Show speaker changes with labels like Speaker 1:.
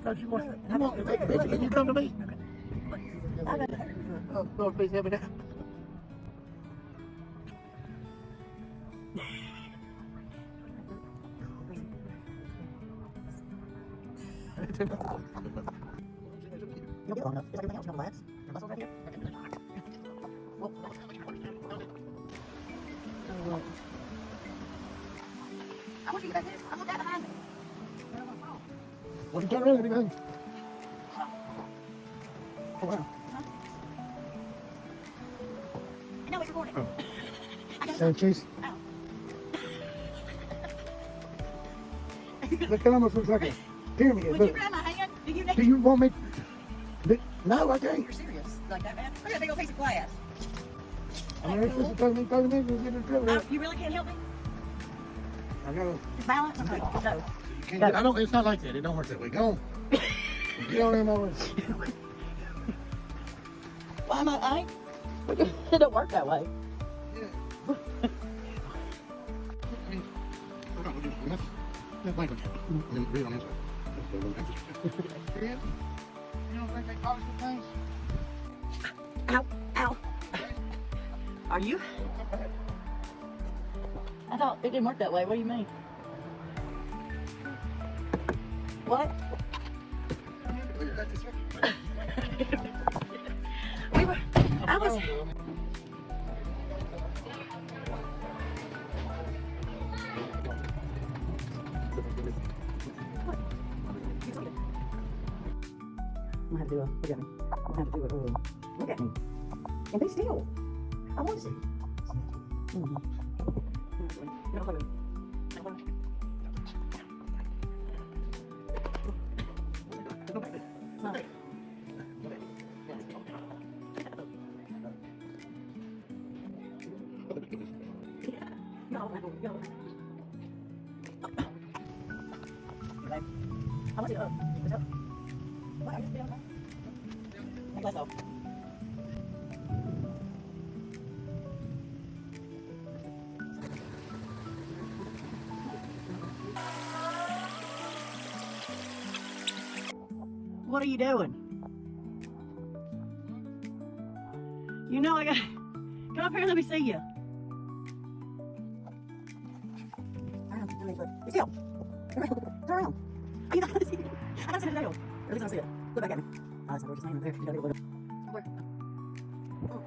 Speaker 1: thought you want to take a picture. Can you come to me? Oh, Lord, please help me now.
Speaker 2: You'll get long enough. Just like everything else, you know, relax. Your muscles right here. Whoa. I want you to get back there. I'm looking behind me.
Speaker 1: Well, you turn around, anything? Oh, wow.
Speaker 2: I know it's recording.
Speaker 1: Oh.
Speaker 2: I guess.
Speaker 1: Chase,
Speaker 2: Ow.
Speaker 1: that almost looks like a pyramid.
Speaker 2: Would you
Speaker 1: Look.
Speaker 2: grab my hand?
Speaker 1: Do you want me? No, I can't.
Speaker 2: You're serious like that, man? Look at that big old piece of glass.
Speaker 1: I mean, it's just 30 minutes, we'll get it through.
Speaker 2: Oh, you really can't help me?
Speaker 1: I gotta.
Speaker 2: Just balance? Okay, go.
Speaker 1: I don't. It's not like that. It don't work that way. Go on. Get on in my way.
Speaker 2: Why am I? It don't work that way.
Speaker 1: Yeah. Hold on, let's blank on that. Read on this one. You don't think they polished the things?
Speaker 2: Ow, ow. Are you? I thought it didn't work that way. What do you mean? What? We were. I was. I'm gonna have to do a. Look at me. I'm gonna have to do a. Look at me. And be still. I want to see. Mm-hmm. You don't play with me. You don't play with me. No. No, no. Okay. I want you to what's up? What are you doing? Let's go. What are you doing? You know I got. Come up here and let me see you. Be still. Turn around. Are you not gonna see it? I gotta see the nail. At least I see it. Look back at me. Oh, that's not what you're saying. There. You gotta get a little. Where? Oh.